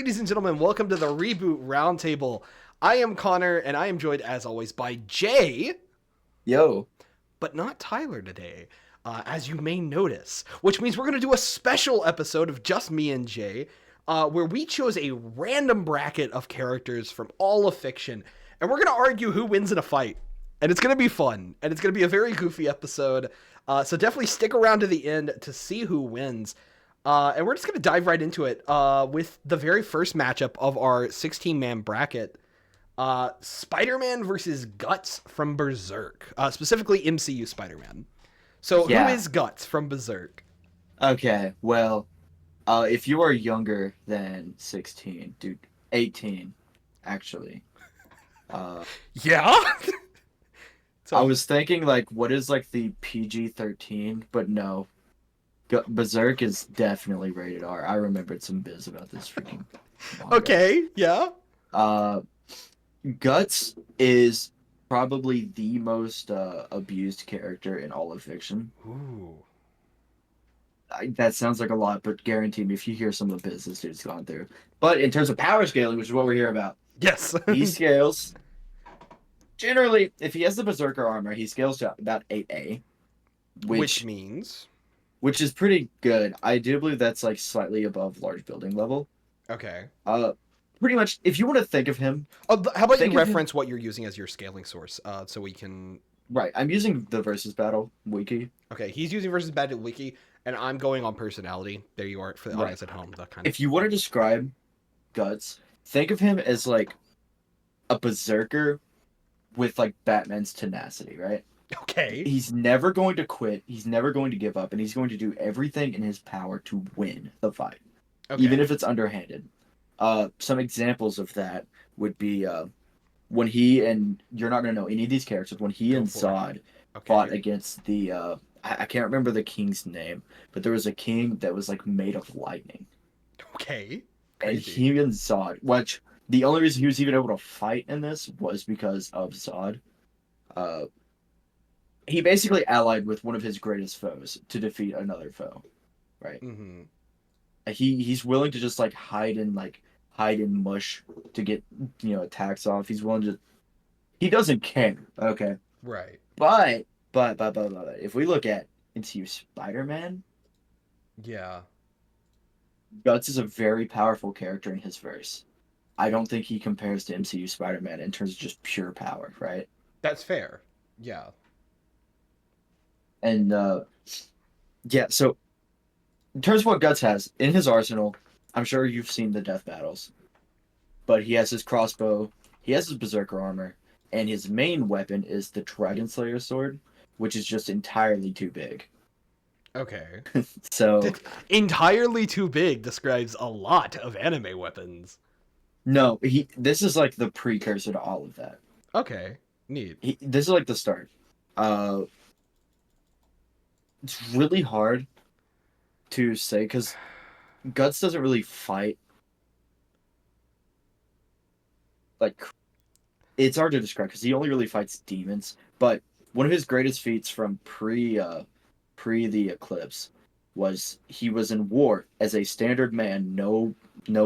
ladies and gentlemen. Welcome to the Reboot Roundtable. I am Connor, and I am joined, as always, by Jay, Yo. but not Tyler today, as you may notice, which means we're going to do a special episode of just me and Jay, where we chose a random bracket of characters from all of fiction, and we're going to argue who wins in a fight. And it's going to be fun, and it's going to be a very goofy episode, so definitely stick around to the end to see who wins. And we're just going to dive right into it with the very first matchup of our 16-man bracket. Spider-Man versus Guts from Berserk. Specifically MCU Spider-Man. So who Yeah. is Guts from Berserk? Okay. Well, if you are younger than 16, dude, 18, actually. Uh, Yeah? I So, was thinking like, what is like the PG-13? But no, Berserk is definitely rated R. I remembered some biz about this freaking manga. okay, yeah. Uh, Guts is probably the most abused character in all of fiction. Ooh. That sounds like a lot, but guarantee me if you hear some of the biz this dude's gone through. But in terms of power scaling, which is what we're here about, Yes. he scales. Generally, if he has the Berserker armor, he scales to about 8A, Which which means... which is pretty good. I do believe that's like slightly above large building level. Okay. Uh, Pretty much, if you want to think of him, Oh, how about you think of him. reference what you're using as your scaling source, so we can... Right, I'm using the versus battle wiki. Okay, he's using versus Bad Wiki, and I'm going on personality. There you are for the Right. audience at home. That kind of... If you want to describe Guts, think of him as like a berserker with like Batman's tenacity, right? Okay. He's never going to quit. He's never going to give up, and he's going to do everything in his power to win the fight, even Okay. if it's underhanded. Some examples of that would be when he and you're not going to know any of these characters. When he Go and for it. Zod Okay. fought against the I can't remember the king's name, but there was a king that was like made of lightning, Okay. and Crazy. he and Zod, which the only reason he was even able to fight in this was because of Zod. Uh, he basically allied with one of his greatest foes to defeat another foe, right? Mm-hmm. He's willing to just like hide in mush to get attacks off. He's willing to. He doesn't care. Okay, Right. but if we look at into Spider-Man, Yeah. Guts is a very powerful character in his verse. I don't think he compares to MCU Spider-Man in terms of just pure power, right? That's fair. Yeah. And yeah, so in terms of what Guts has in his arsenal, I'm sure you've seen the death battles, but he has his crossbow, he has his berserker armor, and his main weapon is the Dragon Slayer sword, which is just entirely too big. Okay. So Entirely too big describes a lot of anime weapons. no, he this is like the precursor to all of that. Okay. Neat. This is like the start. Uh, it's really hard to say because Guts doesn't really fight like it's hard to describe because he only really fights demons. But one of his greatest feats from pre the eclipse was he was in war as a standard man, no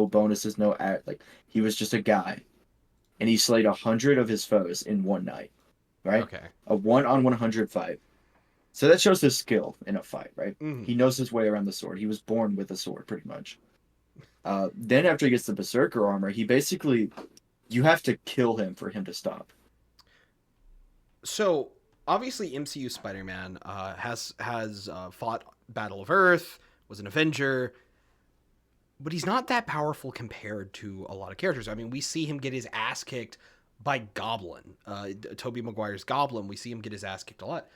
bonuses, no act like he was just a guy, and he slayed 100 of his foes in one night, right? Okay. A 1-on-100 fight. So that shows his skill in a fight, right? Mm. He knows his way around the sword. He was born with a sword, pretty much. Then after he gets the berserker armor, he basically you have to kill him for him to stop. So obviously, MCU Spider-Man has fought Battle of Earth, was an Avenger, but he's not that powerful compared to a lot of characters. I mean, we see him get his ass kicked by Goblin, Tobey Maguire's Goblin. We see him get his ass kicked a lot.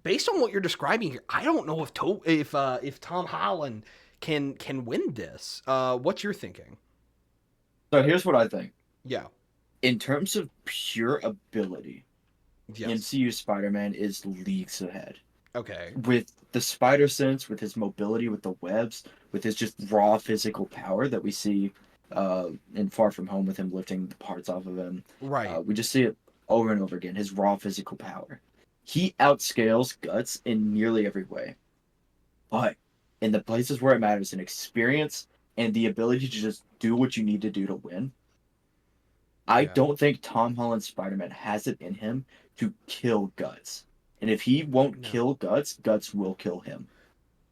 Based on what you're describing here, I don't know if Tom Holland can win this. What's your thinking? So here's what I think. Yeah. In terms of pure ability, Yes. MCU Spider-Man is leagues ahead. Okay. With the spider sense, with his mobility, with the webs, with his just raw physical power that we see in Far From Home with him lifting the parts off of him. Right. We just see it over and over again, his raw physical power. He outscales Guts in nearly every way. But in the places where it matters in experience and the ability to just do what you need to do to win. I Yeah. don't think Tom Holland's Spider-Man has it in him to kill Guts. And if he won't No. kill Guts, Guts will kill him.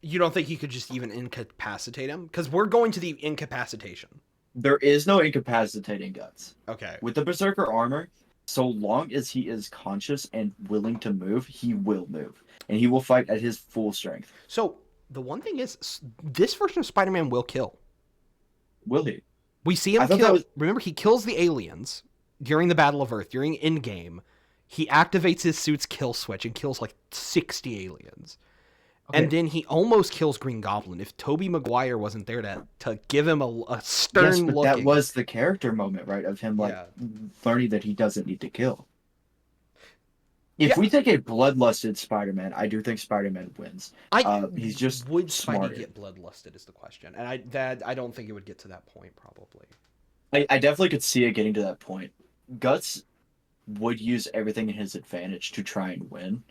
You don't think he could just even incapacitate him? Because we're going to the incapacitation. There is no incapacitating Guts. Okay. With the Berserker armor, so long as he is conscious and willing to move, he will move. And he will fight at his full strength. So the one thing is, this version of Spider-Man will kill. Will he? We see him I thought kill. that was... Remember, he kills the aliens during the Battle of Earth, during Endgame. He activates his suit's kill switch and kills like 60 aliens. Okay. And then he almost kills Green Goblin if Tobey Maguire wasn't there to give him a stern Yes, but looking. that was the character moment, right? Of him learning that he doesn't need to kill. If we take a bloodlusted Spider-Man, I do think Spider-Man wins. He's just would smarter. Spidey get bloodlusted is the question, and I don't think it would get to that point probably. I definitely could see it getting to that point. Guts would use everything in his advantage to try and win.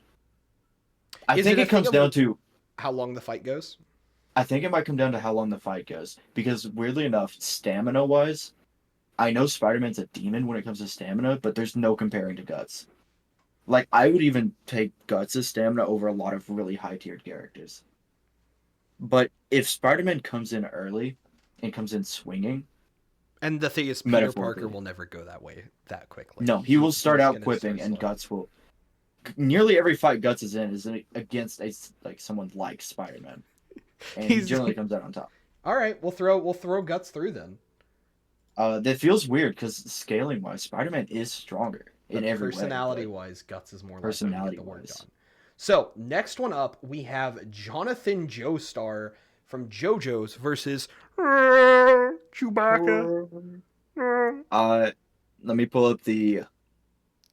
I think it comes down to how long the fight goes. I think it might come down to how long the fight goes, because weirdly enough, stamina-wise, I know Spider-Man's a demon when it comes to stamina, but there's no comparing to Guts. Like, I would even take Guts' stamina over a lot of really high-tiered characters. But if Spider-Man comes in early and comes in swinging... And the thing is, Peter Parker will never go that way that quickly. No, he will start out quipping, and Guts will... Nearly every fight Guts is against someone like Spider-Man. And he generally comes out on top. All right, we'll throw Guts through then. That feels weird, because scaling-wise, Spider-Man is stronger. In every personality-wise, Guts is more likely to get the work done. Personality-wise. So, next one up, we have Jonathan Joestar from JoJo's versus Chewbacca. Let me pull up the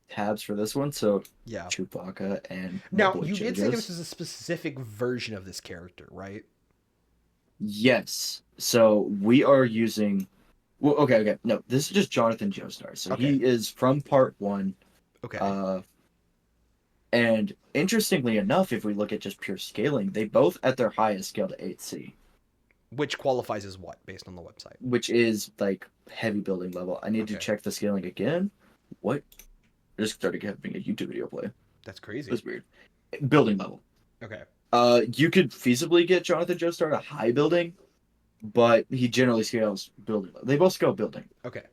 tabs for this one. So, yeah, Chewbacca and... Now, you did say this is a specific version of this character, right? Yes. So, we are using... Well, okay. No, this is just Jonathan Joestar. So he is from part 1. Okay. And interestingly enough, if we look at just pure scaling, they both at their highest scale to 8C. Which qualifies as what, based on the website? Which is, like, heavy building level. I need to check the scaling again. What? I just started having a YouTube video play. That's crazy. That's weird. Building level. Okay. You could feasibly get Jonathan Joestar to high building, but he generally scales building. They both scale building. Okay.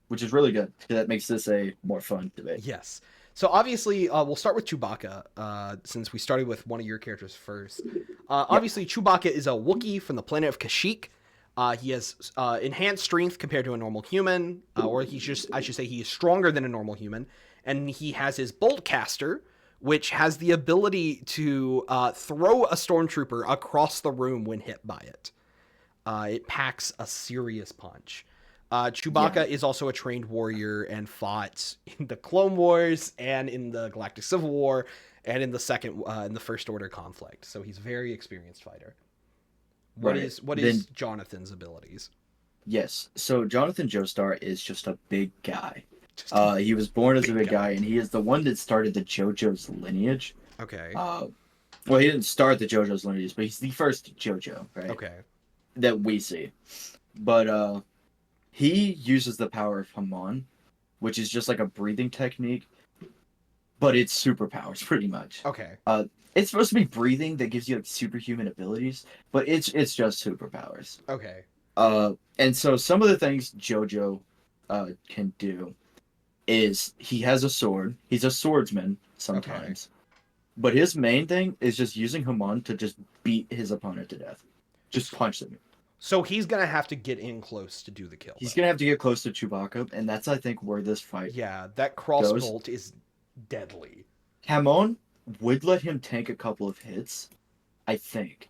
Which is really good. That makes this a more fun debate. Yes. So obviously, we'll start with Chewbacca, since we started with one of your characters first. Obviously, Chewbacca is a Wookiee from the planet of Kashyyyk. He has enhanced strength compared to a normal human, or I should say he is stronger than a normal human. And he has his Bolt Caster, which has the ability to throw a stormtrooper across the room when hit by it. It packs a serious punch. Chewbacca is also a trained warrior and fought in the Clone Wars and in the Galactic Civil War and in the First Order conflict. So he's a very experienced fighter. What is Jonathan's abilities? Yes. So Jonathan Joestar is just a big guy. He was born as a big guy, and he is the one that started the JoJo's lineage. Okay. Well, he didn't start the JoJo's lineage, but he's the first JoJo, right? Okay. That we see. But he uses the power of Hamon, which is just like a breathing technique, but it's superpowers pretty much. Okay. It's supposed to be breathing that gives you like superhuman abilities, but it's just superpowers. Okay. And so some of the things JoJo can do is he has a sword. He's a swordsman sometimes. Okay. But his main thing is just using Hamon to just beat his opponent to death. Just punch them. So he's going to have to get in close to do the kill. He's going to have to get close to Chewbacca, and that's, I think, where this fight that crossbolt is deadly. Hamon would let him tank a couple of hits, I think.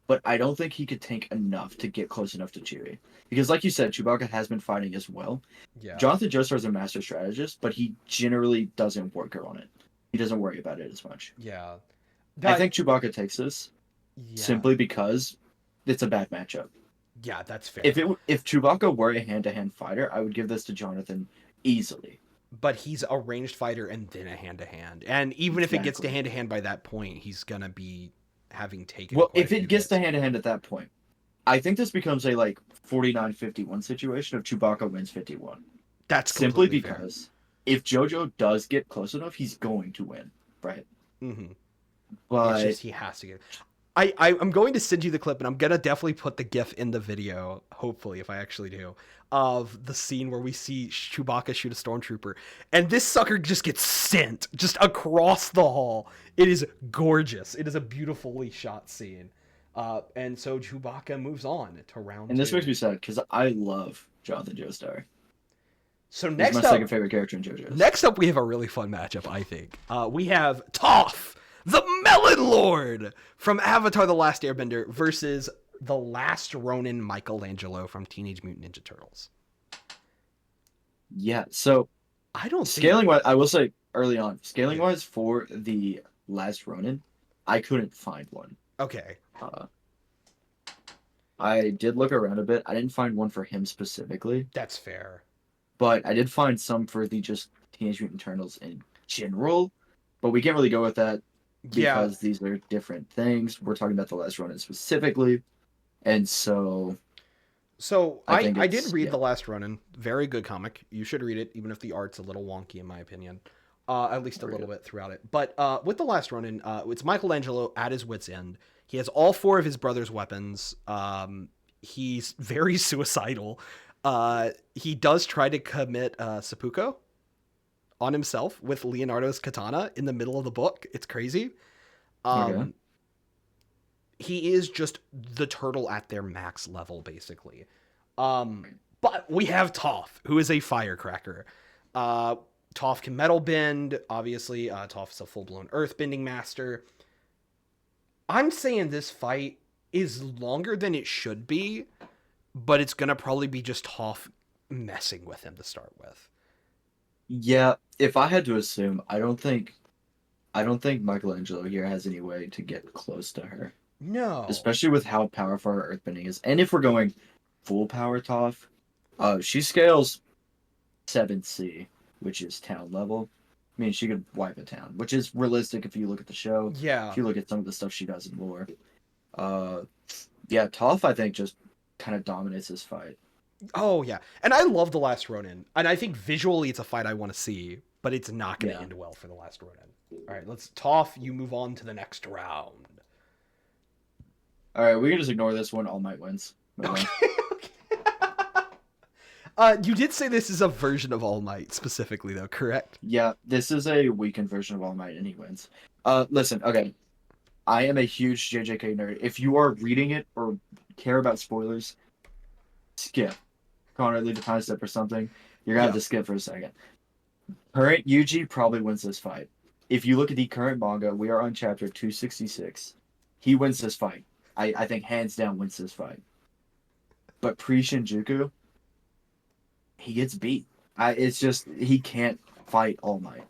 But I don't think he could tank enough to get close enough to Chewie. Because like you said, Chewbacca has been fighting as well. Yeah. Jonathan Joestar is a master strategist, but he generally doesn't work on it. He doesn't worry about it as much. Yeah. I think Chewbacca takes this simply because it's a bad matchup. Yeah, that's fair. If Chewbacca were a hand-to-hand fighter, I would give this to Jonathan easily. But he's a ranged fighter and then a hand-to-hand. And even if it gets to hand-to-hand by that point, he's going to be having taken... Well, if it gets to hand-to-hand at that point, I think this becomes a like 49-51 situation of Chewbacca wins 51. That's Simply completely fair. because if JoJo does get close enough, he's going to win, right? Hmm. It's But just he has to get. I'm going to send you the clip, and I'm gonna definitely put the GIF in the video. Hopefully, if I actually do, of the scene where we see Chewbacca shoot a stormtrooper, and this sucker just gets sent just across the hall. It is gorgeous. It is a beautifully shot scene. And so Chewbacca moves on to round and this makes two. me sad because I love Jonathan Joestar. So He's my next second up, favorite character in JoJo's. Next up, we have a really fun matchup, I think. We have Toph, the Melon Lord from Avatar The Last Airbender, versus the last Ronin Michelangelo from Teenage Mutant Ninja Turtles. Yeah, so I don't think. scaling wise, I will say early on, scaling Yeah. wise for the last Ronin, I couldn't find one. Okay. Uh, I did look around a bit. I didn't find one for him specifically, That's fair. but I did find some for the just Teenage Mutant Turtles in general. But we can't really go with that Yeah. because these are different things. We're talking about the last Ronin specifically, and so So I I, think I did it's read yeah, The Last Ronin. Very good comic. You should read it, even if the art's a little wonky, in my opinion. At least a very little good. bit throughout it. But with The Last Ronin, it's Michelangelo at his wit's end. He has all four of his brother's weapons. He's very suicidal. He does try to commit seppuku on himself with Leonardo's katana in the middle of the book. It's crazy. Okay, Um, he is just the turtle at their max level, basically. But we have Toph, who is a firecracker. Uh, Toph can metal bend. Obviously, Toph is a full blown earth bending master. I'm saying this fight is longer than it should be, but it's gonna probably be just Toph messing with him to start with. yeah. If I had to assume, I don't think Michelangelo here has any way to get close to her, No. especially with how powerful her earthbending is. And if we're going full power Toph, she scales 7C, which is town level. I mean, she could wipe a town, which is realistic if you look at the show. If Yeah. you look at some of the stuff she does in lore, uh, yeah, Toph I think just kind of dominates this fight. Oh yeah. And I love the Last Ronin, and I think visually it's a fight I want to see, but it's not going to Yeah. end well for the Last Ronin. All right, let's Toph. You move on to the next round. All right, we can just ignore this one. All Might wins. Move on. Okay. You did say this is a version of All Might specifically, though, correct? Yeah, this is a weakened version of All Might, and he wins. Listen, okay. I am a huge JJK nerd. If you are reading it or care about spoilers, skip. Connor, leave a time step or something. You're gonna have Yeah. to skip for a second. Current Yuji probably wins this fight. If you look at the current manga, we are on chapter 266. He wins this fight. I think hands down wins this fight. But pre Shinjuku, he gets beat. It's just he can't fight All Might.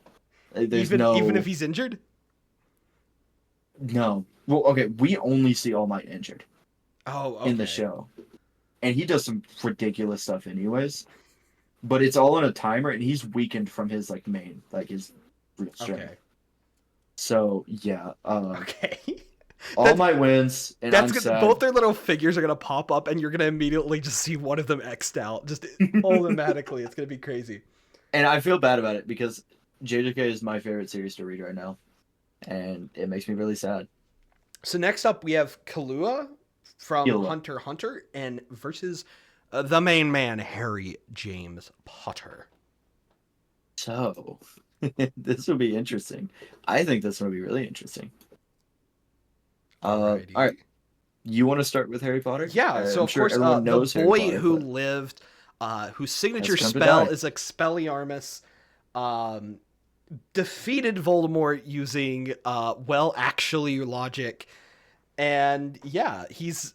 There's Even if no he's injured. no. Well, okay, we only see All Might injured Oh, in the okay. show, and he does some ridiculous stuff anyways. But it's all on a timer, and he's weakened from his like main, like his real strength. Okay. So yeah, Okay. All That's Might wins, and that's I'm good. sad. Both their little figures are gonna pop up, and you're gonna immediately just see one of them xed out, just automatically. It's gonna be crazy. And I feel bad about it because JJK is my favorite series to read right now, and it makes me really sad. So next up, we have Kahlua from Killua. Hunter x Hunter and versus the main man, Harry James Potter. So this will be interesting. I think this will be really interesting. All right. Alrighty. You want to start with Harry Potter? Yeah. So I'm of sure course, everyone the knows Harry boy Potter, who but lived, whose has signature come to spell die. is Expelliarmus, um, defeated Voldemort using actually logic, and yeah, he's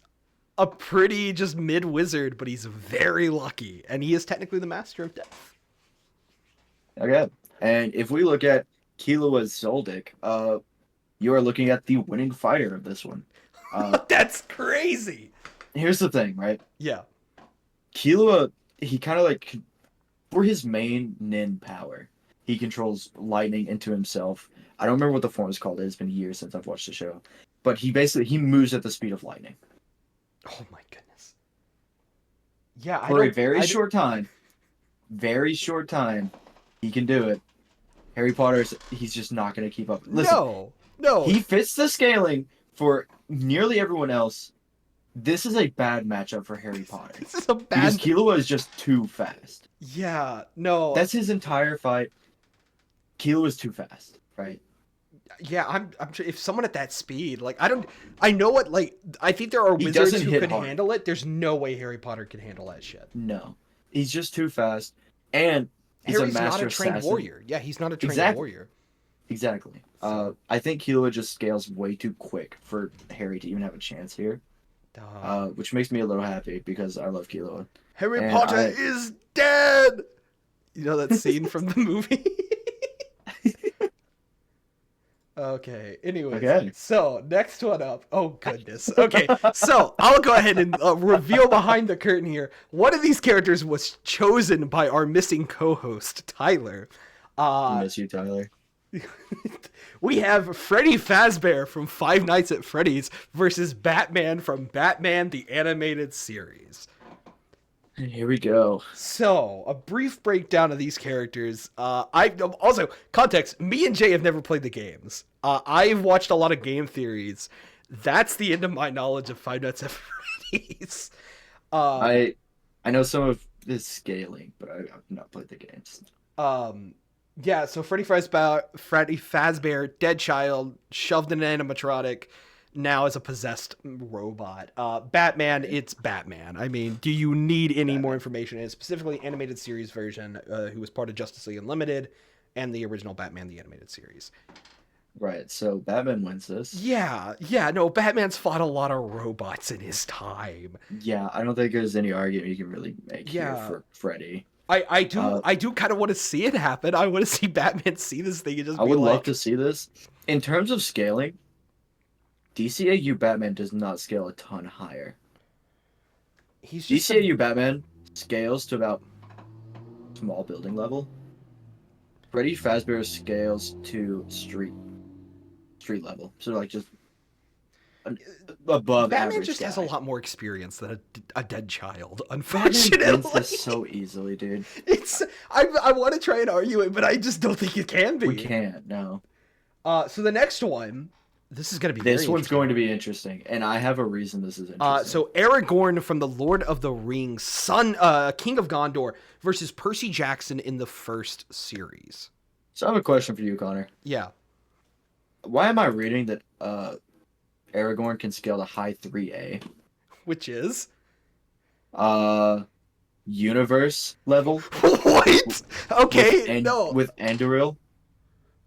a pretty just mid wizard, but he's very lucky, and he is technically the master of death. Okay. And if we look at Killua Zoldyck, you are looking at the winning fighter of this one. That's crazy. Here's the thing, right? Yeah. Killua, he kind of like, for his main Nin power, he controls lightning into himself. I don't remember what the form is called. It's been years since I've watched the show. But he moves at the speed of lightning. Oh my goodness. Yeah, For a very short time, he can do it. Harry Potter's, he's just not going to keep up. Listen, no. he fits the scaling for nearly everyone else. This is a bad matchup for Harry Potter. This is a Because bad. Killua is just too fast. Yeah, no. That's his entire fight. Killua is too fast, right? Yeah, I'm sure if someone at that speed, like I know what, like, I think there are He wizards doesn't who hit could hard. handle it. There's no way Harry Potter can handle that shit. No. He's just too fast. And he's Harry's a not master a trained assassin. warrior. Yeah, he's not a trained Exactly. warrior. Exactly. So- I think Killua just scales way too quick for Harry to even have a chance here. Which makes me a little happy because I love Killua. Harry and Potter is dead. You know that scene from the movie? Okay. Anyways, Okay. so next one up. Oh goodness. Okay, so I'll go ahead and reveal behind the curtain here. One of these characters was chosen by our missing co-host Tyler. I miss you, Tyler. We have Freddy Fazbear from Five Nights at Freddy's versus Batman from Batman the Animated Series. Here we go. So, a brief breakdown of these characters. I also context. Me and Jay have never played the games. I've watched a lot of game theories. That's the end of my knowledge of Five Nights at Freddy's. I know some of this scaling, but I've not played the games. Yeah. So Freddy Fazbear, dead child, shoved in an animatronic, now as a possessed robot. Batman, it's Batman. I mean, do you need any more information? It's specifically animated series version, who was part of Justice League Unlimited and the original Batman the Animated Series. Right, so Batman wins this. Yeah, no, Batman's fought a lot of robots in his time. Yeah, I don't think there's any argument you can really make here for Freddy. I do kind of want to see it happen. I want to see Batman see this thing and just I would love to see this. In terms of scaling, DCAU Batman does not scale a ton higher. DCAU Batman scales to about small building level. Freddy Fazbear scales to street level. So like just above Batman average just guy. has a lot more experience than a dead child, Batman unfortunately. wins this so easily, dude. I want to try and argue it, but I just don't think it can be. We can't, no. So the next one, this is going to be This one's going to be interesting, and I have a reason this is interesting. So Aragorn from the Lord of the Rings, King of Gondor, versus Percy Jackson in the first series. So I have a question for you, Connor. Yeah. Why am I reading that Aragorn can scale to high 3A? Which is? Universe level? What? Okay, no. With Anduril?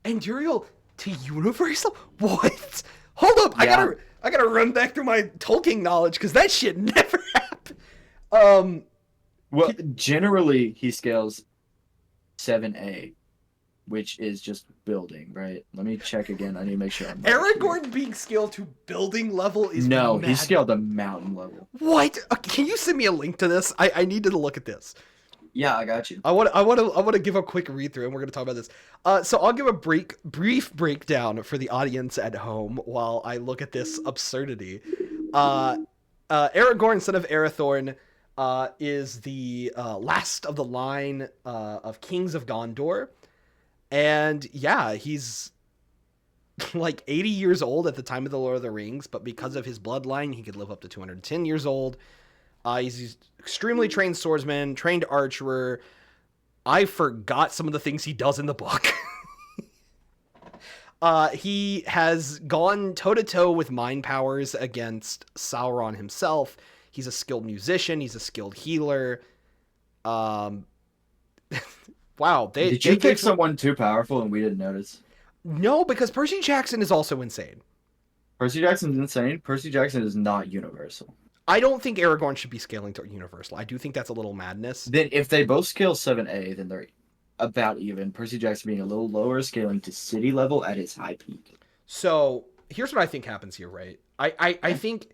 Anduril to universe? What? Hold up, Yeah. I gotta run back through my Tolkien knowledge because that shit never happened. Well, generally he scales 7A, which is just building, right? Let me check again. I need to make sure. Aragorn being scaled to building level is no, mad. he scaled to mountain level. What? Can you send me a link to this? I need to look at this. Yeah, I got you. I want to give a quick read through, and we're gonna talk about this. So I'll give a brief breakdown for the audience at home while I look at this absurdity. Aragorn, son of Arathorn, is the last of the line of kings of Gondor, and yeah, he's like 80 years old at the time of the Lord of the Rings, but because of his bloodline, he could live up to 210 years old. He's extremely trained swordsman, trained archer. I forgot some of the things he does in the book. He has gone toe-to-toe with mind powers against Sauron himself. He's a skilled musician. He's a skilled healer. Wow. Did you pick someone too powerful and we didn't notice? No, because Percy Jackson is also insane. Percy Jackson's insane. Percy Jackson is not universal. I don't think Aragorn should be scaling to universal. I do think that's a little madness. Then if they both scale 7A, then they're about even. Percy Jackson being a little lower, scaling to city level at its high peak. So here's what I think happens here, right? I think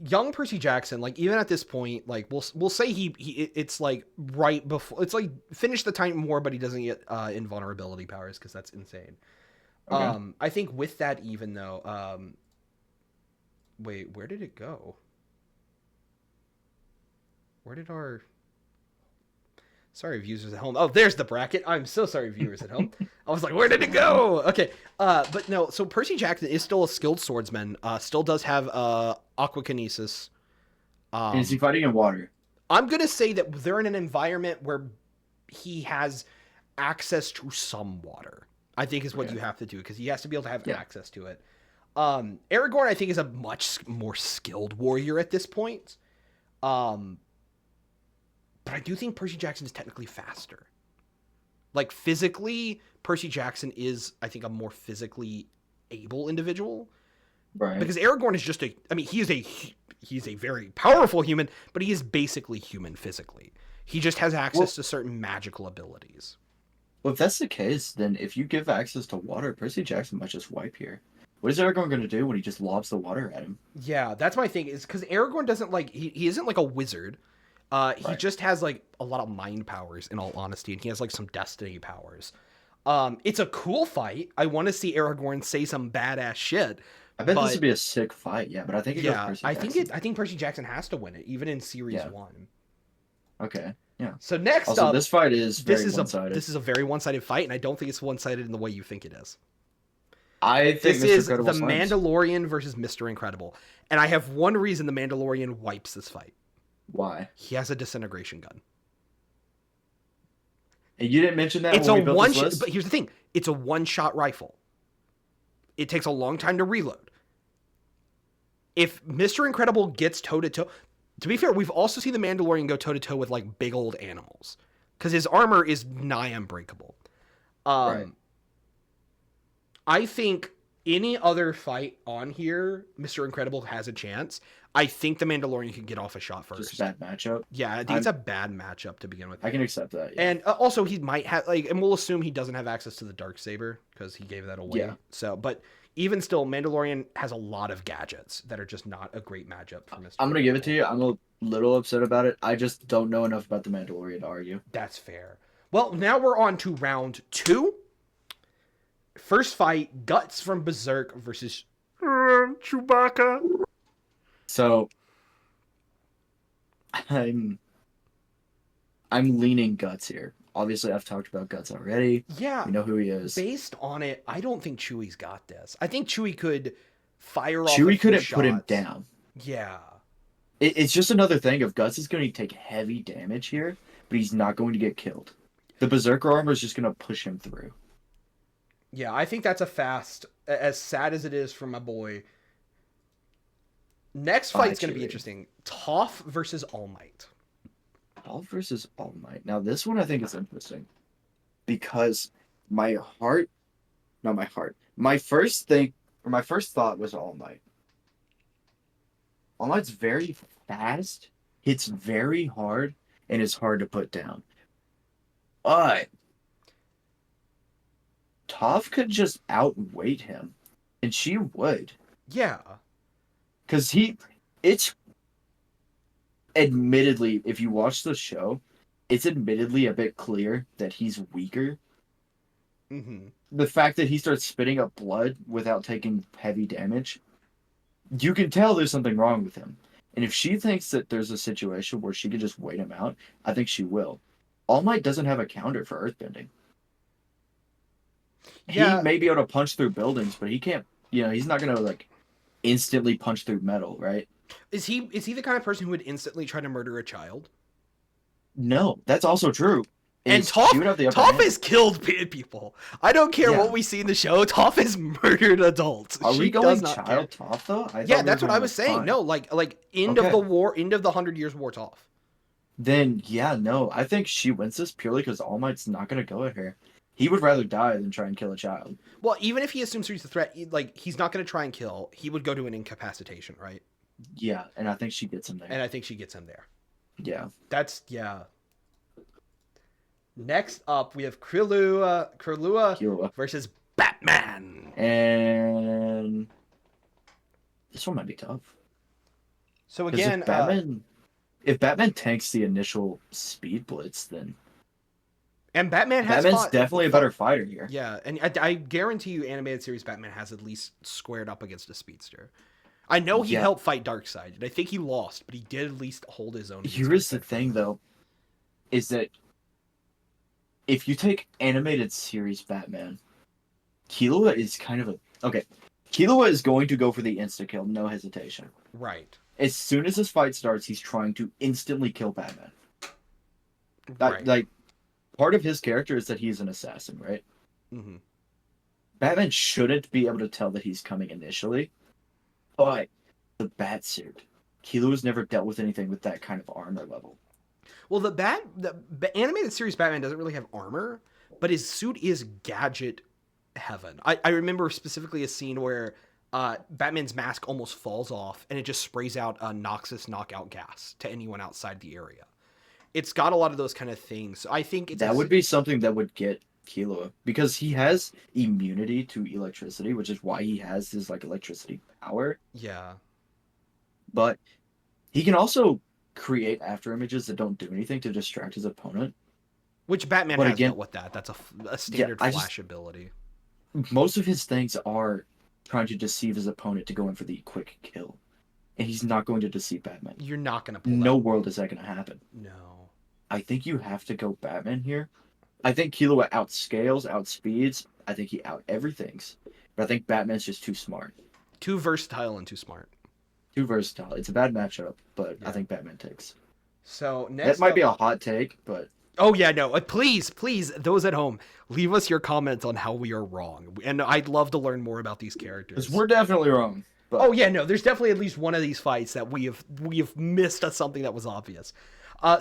young Percy Jackson, like even at this point, like we'll say he it's like right before, it's like finish the Titan War, but he doesn't get invulnerability powers because that's insane. Okay. I think with that, even though, wait, where did it go? Where did our... Sorry, viewers at home. Oh, there's the bracket. I'm so sorry, viewers at home. I was like, where did it go? Okay. But no, so Percy Jackson is still a skilled swordsman. Still does have aquakinesis. Is he fighting in water? I'm going to say that they're in an environment where he has access to some water, I think is what you have to do, because he has to be able to have access to it. Aragorn, I think, is a much more skilled warrior at this point. But I do think Percy Jackson is technically faster. Like, physically, Percy Jackson is, I think, a more physically able individual. Right. Because Aragorn is just he's a very powerful human, but he is basically human physically. He just has access to certain magical abilities. Well, if that's the case, then if you give access to water, Percy Jackson might just wipe here. What is Aragorn going to do when he just lobs the water at him? Yeah, that's my thing, is because Aragorn doesn't, like, he isn't like a wizard. He just has, like, a lot of mind powers, in all honesty, and he has, like, some destiny powers. It's a cool fight. I want to see Aragorn say some badass shit. I bet this would be a sick fight, but I think it goes Percy Jackson. I think Percy Jackson has to win it, even in Series 1. Okay, yeah. So next also, up... this fight is very one-sided. This is a very one-sided fight, and I don't think it's one-sided in the way you think it is. I think this Mr. is Incredible the Mandalorian versus Mr. Incredible. And I have one reason the Mandalorian wipes this fight. Why? He has a disintegration gun. And you didn't mention that it's when a we built one this list? But here's the thing. It's a one-shot rifle. It takes a long time to reload. If Mr. Incredible gets toe-to-toe... To be fair, we've also seen the Mandalorian go toe-to-toe with, like, big old animals. Because his armor is nigh unbreakable. Right. I think any other fight on here, Mr. Incredible has a chance. I think the Mandalorian can get off a shot first. Just a bad matchup? Yeah, I think it's a bad matchup to begin with. I can accept that, yeah. And also, he might have, like, and we'll assume he doesn't have access to the Darksaber, because he gave that away. Yeah. So, but even still, Mandalorian has a lot of gadgets that are just not a great matchup for Mr. I'm going to give it to you. I'm a little upset about it. I just don't know enough about the Mandalorian to argue. That's fair. Well, now we're on to round 2. First fight, Guts from Berserk versus Chewbacca. So, I'm leaning Guts here. Obviously, I've talked about Guts already. Yeah. We know who he is. Based on it, I don't think Chewie's got this. I think Chewie could fire off Chewie couldn't shots. put him down. Yeah. It's just another thing of Guts is going to take heavy damage here, but he's not going to get killed. The Berserker armor is just going to push him through. Yeah, I think that's a fast, as sad as it is for my boy. Next fight's going to be interesting. Toph versus All Might. Toph versus All Might. Now, this one I think is interesting. Because my first thought was All Might. All Might's very fast, hits very hard, and is hard to put down. But Toph could just outweight him, and she would. Yeah. Because it's admittedly, if you watch the show, it's admittedly a bit clear that he's weaker. Mm-hmm. The fact that he starts spitting up blood without taking heavy damage, you can tell there's something wrong with him. And if she thinks that there's a situation where she could just wait him out, I think she will. All Might doesn't have a counter for earthbending. Yeah. He may be able to punch through buildings, but he can't, he's not going to, like, instantly punch through metal, right? Is he the kind of person who would instantly try to murder a child? No, that's also true. And Toph has killed people. I don't care what we see in the show. Toph has murdered adults. Are we going child Toph though? Yeah, that's what I was saying. Fine. No, like end of the war, end of the 100 Years War Toph. Then no, I think she wins this purely because All Might's not going to go at her. He would rather die than try and kill a child. Well, even if he assumes he's a threat, like he's not going to try and kill. He would go to an incapacitation, right? Yeah, and I think she gets him there. Yeah. Next up, we have Krillua versus Batman. And this one might be tough. So again, if Batman tanks the initial speed blitz, then Batman's definitely a better fighter here. Yeah, and I guarantee you, animated series Batman has at least squared up against a speedster. I know he Yeah. helped fight Darkseid, and I think he lost, but he did at least hold his own against Here is the Darkseid for a thing, bit. though, is that if you take animated series Batman, Killua is kind of a okay. Killua is going to go for the insta kill, no hesitation. Right. As soon as this fight starts, he's trying to instantly kill Batman. Right. Like part of his character is that he's an assassin, right? Hmm. Batman shouldn't be able to tell that he's coming initially, but the Batsuit. Killua's never dealt with anything with that kind of armor level. Well, the animated series Batman doesn't really have armor, but his suit is gadget heaven. I remember specifically a scene where Batman's mask almost falls off and it just sprays out a Noxus knockout gas to anyone outside the area. It's got a lot of those kind of things. So I think it's That would be something that would get Killua because he has immunity to electricity, which is why he has his like electricity power. yeah. But he can also create after images that don't do anything to distract his opponent. Which Batman But has again, dealt with that. That's a standard I Flash ability. most of his things are trying to deceive his opponent to go in for the quick kill. And he's not going to deceive Batman. You're not going to pull No that. world is that going to happen. No. I think you have to go Batman here. I think Killua outscales, outspeeds. I think he out everything's. But I think Batman's just too smart. Too versatile and too smart. Too versatile. It's a bad matchup, but Yeah. I think Batman takes. So next That might up... be a hot take, but Oh yeah, no. Please, those at home, leave us your comments on how we are wrong. And I'd love to learn more about these characters. because we're definitely wrong. But Oh yeah, no. There's definitely at least one of these fights that we have missed something that was obvious.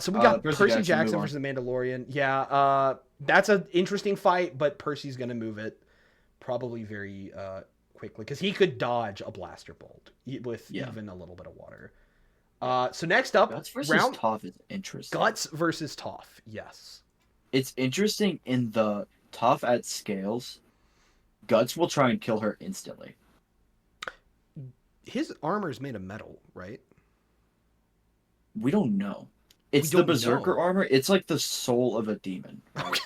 So we got Percy Jackson versus the Mandalorian. Yeah, that's an interesting fight, but Percy's gonna move it probably very quickly because he could dodge a blaster bolt with even a little bit of water. So next up, Guts versus Toph is interesting. Guts versus Toph. Yes. It's interesting in the Toph at scales. Guts will try and kill her instantly. His armor is made of metal, right? We don't know. It's the Berserker armor. It's like the soul of a demon. Right?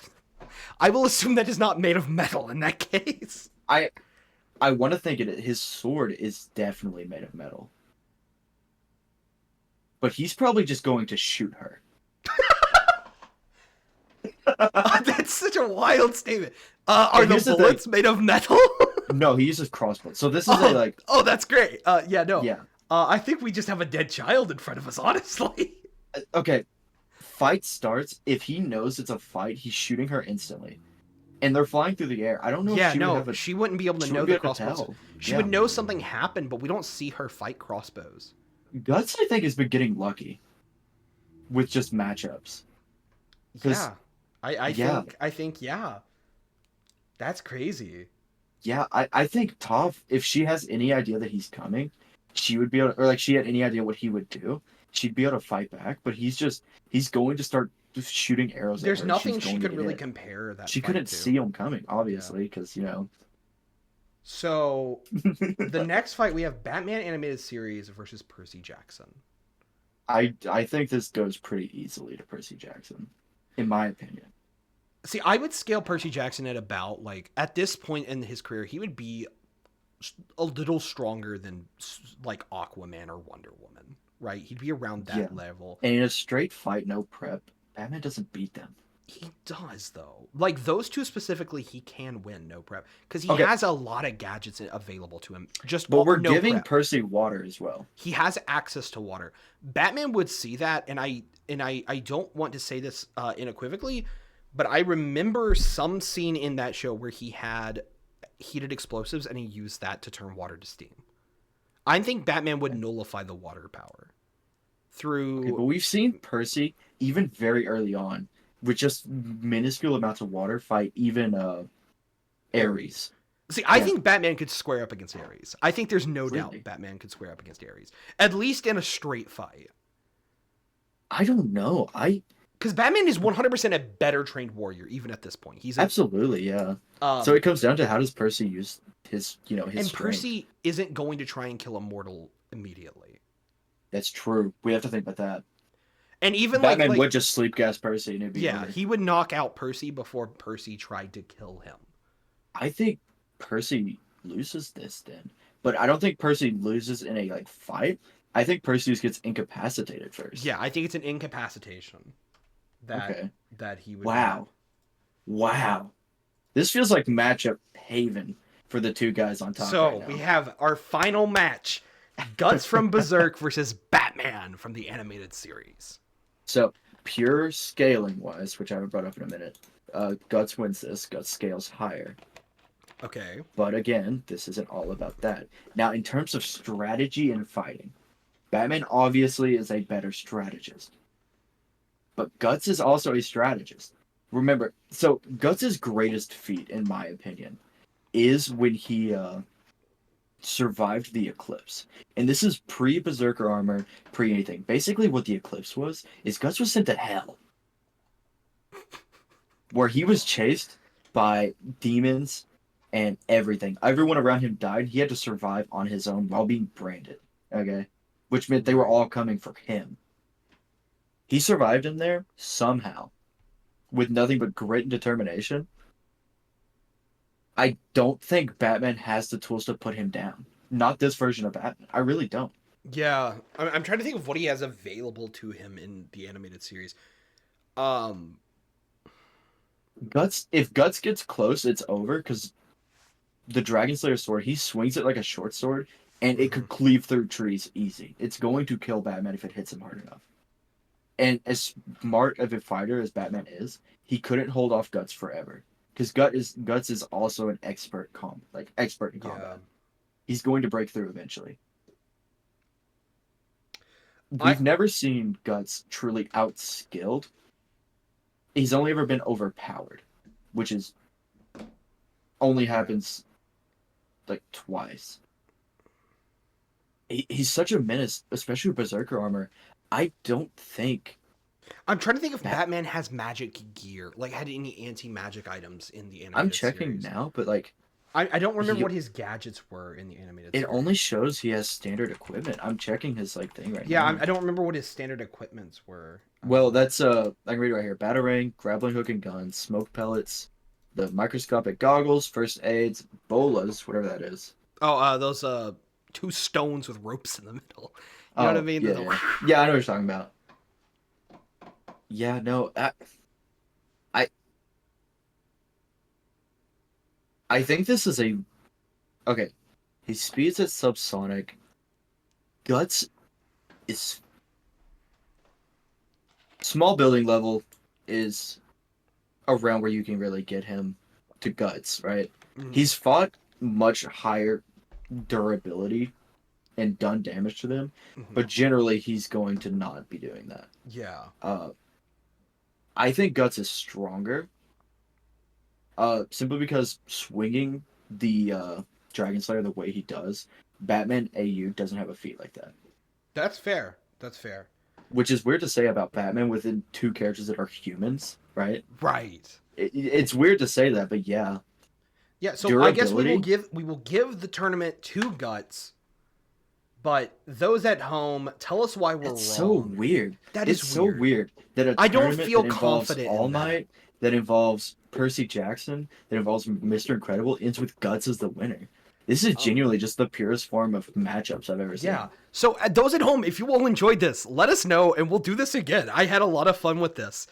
I will assume that is not made of metal in that case. I want to think his sword is definitely made of metal. But he's probably just going to shoot her. That's such a wild statement. Are the here's the bullets made of metal? No, he uses crossbows. So this is a like. Oh, that's great. Yeah, no. Yeah. I think we just have a dead child in front of us, honestly. Okay. Fight starts. If he knows it's a fight, he's shooting her instantly. And they're flying through the air. I don't know Yeah, if she no, would have she wouldn't be able to she know wouldn't the be able to crossbows. tell. She Yeah. would know something happened, but we don't see her fight crossbows. Guts, I think, has been getting lucky with just matchups. Yeah. I think, yeah. That's crazy. Yeah, I think Toph, if she has any idea that he's coming, she would be able to, or like she had any idea what he would do, she'd be able to fight back. But he's going to start just shooting arrows There's at her. nothing she could really compare that She fight couldn't to. see him coming, obviously, because, So, the next fight, we have Batman Animated Series versus Percy Jackson. I think this goes pretty easily to Percy Jackson, in my opinion. See, I would scale Percy Jackson at about, like, at this point in his career, he would be a little stronger than, like, Aquaman or Wonder Woman, right? He'd be around that level. And in a straight fight, no prep, Batman doesn't beat them. He does, though. Like, those two specifically, he can win no prep. Because he has a lot of gadgets available to him. But we're giving Percy water as well. He has access to water. Batman would see that, and I don't want to say this unequivocally, but I remember some scene in that show where he had heated explosives and he used that to turn water to steam. I think Batman would nullify the water power through... Okay, but we've seen Percy, even very early on, with just minuscule amounts of water, fight even Ares. See, I think Batman could square up against Ares. I think there's no doubt Batman could square up against Ares. At least in a straight fight. I don't know. Because Batman is 100% a better trained warrior, even at this point. He's absolutely, yeah. So it comes down to how does Percy use his, his and strength. Percy isn't going to try and kill a mortal immediately. That's true. We have to think about that. And even Batman would just sleep gas Percy and it'd be over. He would knock out Percy before Percy tried to kill him. I think Percy loses this then. but I don't think Percy loses in a like fight. I think Percy just gets incapacitated first. Yeah, I think it's an incapacitation that Okay. he would get. Wow. Wow. This feels like matchup haven for the two guys on top right So we now. have our final match: Guts from Berserk versus Batman from the animated series. So pure scaling wise, which I haven't brought up in a minute, Guts wins this. Guts scales higher. Okay. But again, this isn't all about that. Now, in terms of strategy and fighting, Batman obviously is a better strategist. But Guts is also a strategist. Remember, so Guts' greatest feat, in my opinion, is when he survived the eclipse. And this is pre-Berserker armor, pre-anything. Basically, what the eclipse was, is Guts was sent to hell. Where he was chased by demons and everything. Everyone around him died. He had to survive on his own while being branded. Okay? Which meant they were all coming for him. He survived in there somehow with nothing but grit and determination. I don't think Batman has the tools to put him down. Not this version of Batman. I really don't. Yeah, I'm trying to think of what he has available to him in the animated series. Guts, if Guts gets close, it's over because the Dragon Slayer sword, he swings it like a short sword, and it could cleave through trees easy. It's going to kill Batman if it hits him hard enough. And as smart of a fighter as Batman is, he couldn't hold off Guts forever. Because Guts is also an expert expert in combat. Yeah. He's going to break through eventually. We've never seen Guts truly outskilled. He's only ever been overpowered, which is only happens like twice. He's such a menace, especially with Berserker armor. I don't think. I'm trying to think if Batman has magic gear, like had any anti-magic items in the animated I'm checking series. now, but like I don't remember what his gadgets were in the animated it series. only shows he has standard equipment. I'm checking his like thing right Yeah, now. I don't remember what his standard equipments were. Well, that's I can read it right here. Batarang, grappling hook and guns, smoke pellets, the microscopic goggles, first aids, bolas, whatever that is. Oh, those two stones with ropes in the middle. You know what I mean? Yeah, yeah, I know what you're talking about. Yeah, no, I think this is a okay. His speed's at subsonic. Guts is small building level is around where you can really get him to Guts, right? Mhm. He's fought much higher durability and done damage to them, but generally he's going to not be doing that. Yeah. I think Guts is stronger. Simply because swinging the Dragon Slayer the way he does, Batman AU doesn't have a feat like that. That's fair. That's fair. Which is weird to say about Batman within two characters that are humans, right? Right. It's weird to say that, but yeah. Yeah, so I guess we will give the tournament to Guts, but those at home, tell us why we're wrong. So weird. It's so weird that I don't feel confident All in Might, that involves Percy Jackson, that involves Mr. Incredible, ends with Guts as the winner. This is genuinely just the purest form of matchups I've ever seen. Yeah. So those at home, if you all enjoyed this, let us know and we'll do this again. I had a lot of fun with this.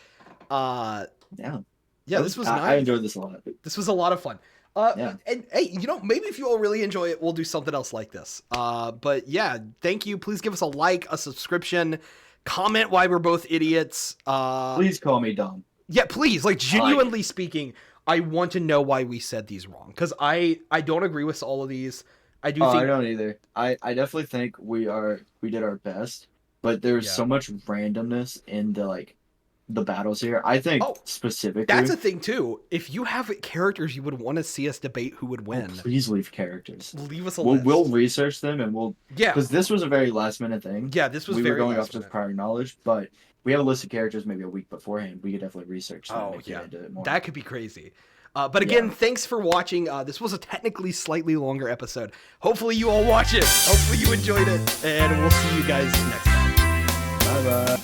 Yeah. Yeah, this was nice. I enjoyed this a lot. This was a lot of fun. And hey, maybe if you all really enjoy it, we'll do something else like this. But yeah, thank you. Please give us a like, a subscription, comment why we're both idiots. Please call me dumb. Yeah, please. Like, genuinely speaking, I want to know why we said these wrong. Because I don't agree with all of these. I think I don't either. I definitely think we did our best, but there's so much randomness in the battles here. I think specifically that's a thing too. If you have characters you would want to see us debate who would win, please leave characters. Leave us a list. We'll research them because this was a very last minute thing. Yeah, this was we very were going last off minute. just prior knowledge, but we have a list of characters maybe a week beforehand. We could definitely research them. Oh yeah, that could be crazy. But again, thanks for watching. This was a technically slightly longer episode. Hopefully you all watch it. Hopefully you enjoyed it, and we'll see you guys next time. Bye bye.